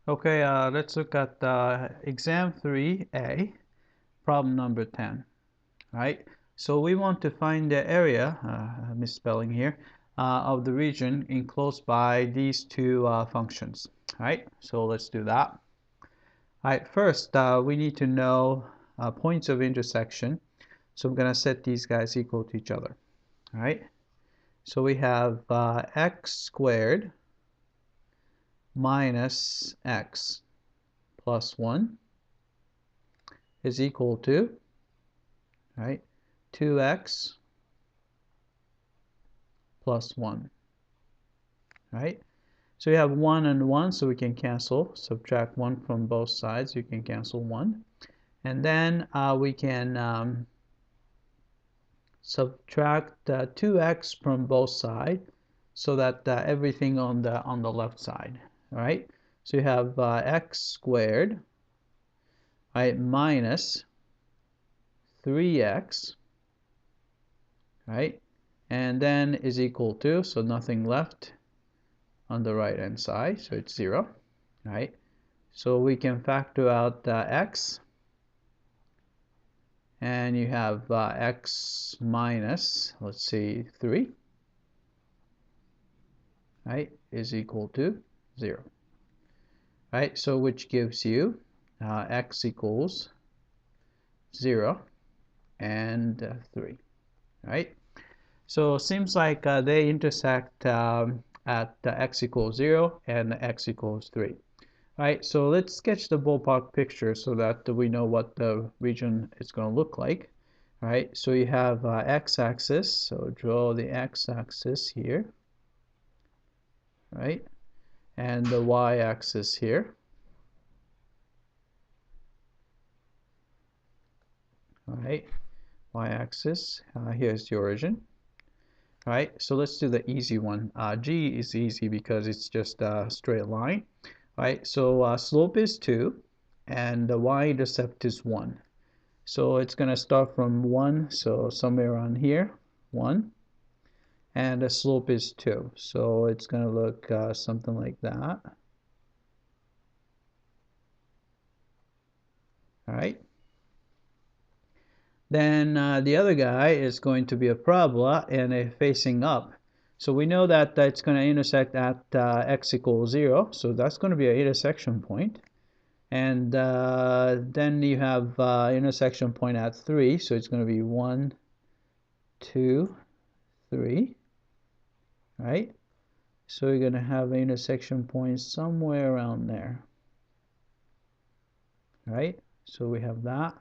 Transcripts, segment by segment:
Okay, let's look at exam 3A, problem number 10. Right? So we want to find the area, misspelling here, of the region enclosed by these two functions. Right? So let's do that. Alright, first we need to know points of intersection. So I'm going to set these guys equal to each other. Alright? So we have x squared minus x plus 1 is equal to, right, 2x plus 1, right? So you have 1 and 1, so we can cancel. Subtract 1 from both sides, you can cancel 1. And then we can subtract 2x from both sides, so that everything on the left side, right? So you have x squared, right, minus 3x, right, and then is equal to, so nothing left on the right hand side, so it's 0, right? So we can factor out x, and you have x minus, let's see, 3, right, is equal to 0, right? So which gives you x equals 0 and 3, right? So it seems like they intersect at x equals 0 and x equals 3. Right, so let's sketch the ballpark picture so that we know what the region is going to look like. Right, so you have x-axis, so draw the x-axis here, right, and the y-axis here. All right, y-axis, here's the origin. All right, so let's do the easy one. G is easy because it's just a straight line. Right, so slope is 2 and the y-intercept is 1. So it's going to start from 1, so somewhere around here, 1, and the slope is 2. So it's going to look something like that. All right. Then the other guy is going to be a parabola and facing up. So we know that it's going to intersect at x equals 0, so that's going to be an intersection point. And then you have intersection point at 3, so it's going to be 1, 2, 3, right? So you're going to have an intersection point somewhere around there, right? So we have that,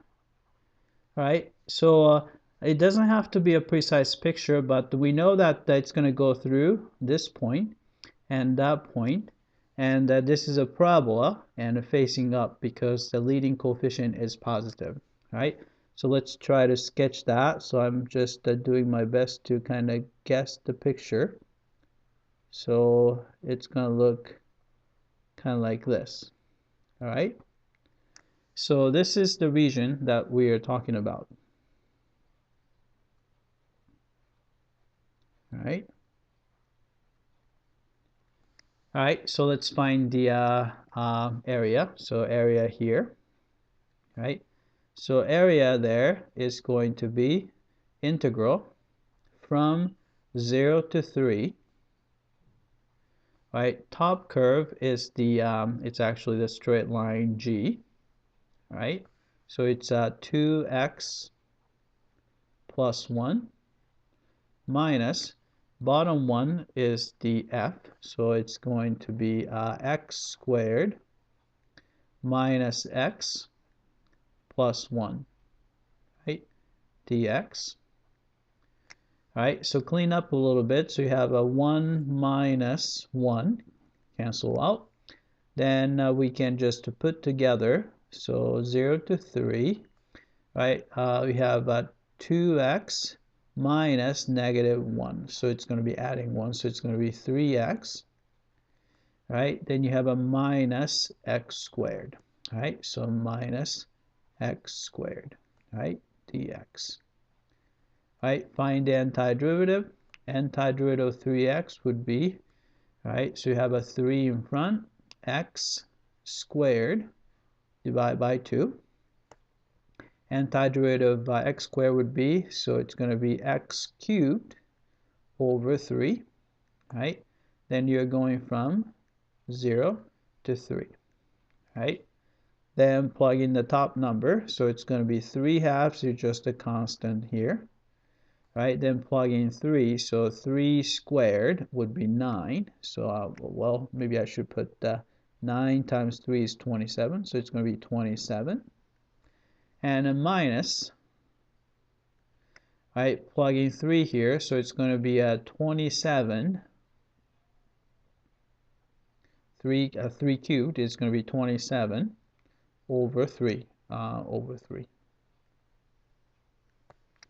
right? So it doesn't have to be a precise picture, but we know that it's going to go through this point and that point, and that this is a parabola and facing up because the leading coefficient is positive, right? So let's try to sketch that. So I'm just doing my best to kind of guess the picture. So it's going to look kind of like this, all right? So this is the region that we are talking about, all right? All right, so let's find the area. So area here, right? So area there is going to be integral from 0 to 3, right? Top curve is the, it's actually the straight line G, right? So it's 2x plus 1 minus, bottom one is the f, so it's going to be x squared minus x plus 1, right, dx. All right, so clean up a little bit. So you have a 1 minus 1, cancel out. Then we can just put together, so 0 to 3, right? We have 2x minus negative 1. So it's going to be adding 1, so it's going to be 3x, right? Then you have a minus x squared, right? So minus x squared, right? dx. Right, find the antiderivative. Antiderivative of 3x would be, right, so you have a 3 in front, x squared divided by 2. Antiderivative of x squared would be, so it's going to be x cubed over 3, right? Then you're going from 0 to 3, right? Then plug in the top number, so it's going to be 3/2, so just a constant here, right? Then plug in 3, so 3 squared would be 9. So, well, maybe I should put 9 times 3 is 27, so it's going to be 27. And a minus, right? Plug in 3 here, so it's going to be 27. 3 cubed is going to be 27 over 3,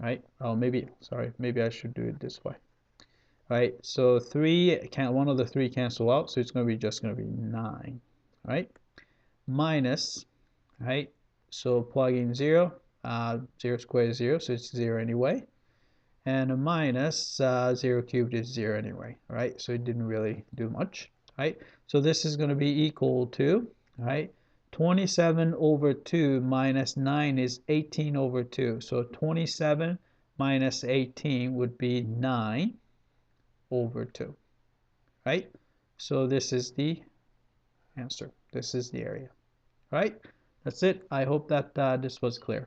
right? Oh, maybe I should do it this way, right? So one of the 3 cancel out, so it's going to be just going to be 9, right? Minus, right? So plug in 0, 0 squared is 0, so it's 0 anyway. And a minus 0 cubed is 0 anyway, right? So it didn't really do much, right? So this is going to be equal to, right? 27 over 2 minus 9 is 18 over 2. So 27 minus 18 would be 9 over 2, right? So this is the answer. This is the area, right? That's it. I hope that this was clear.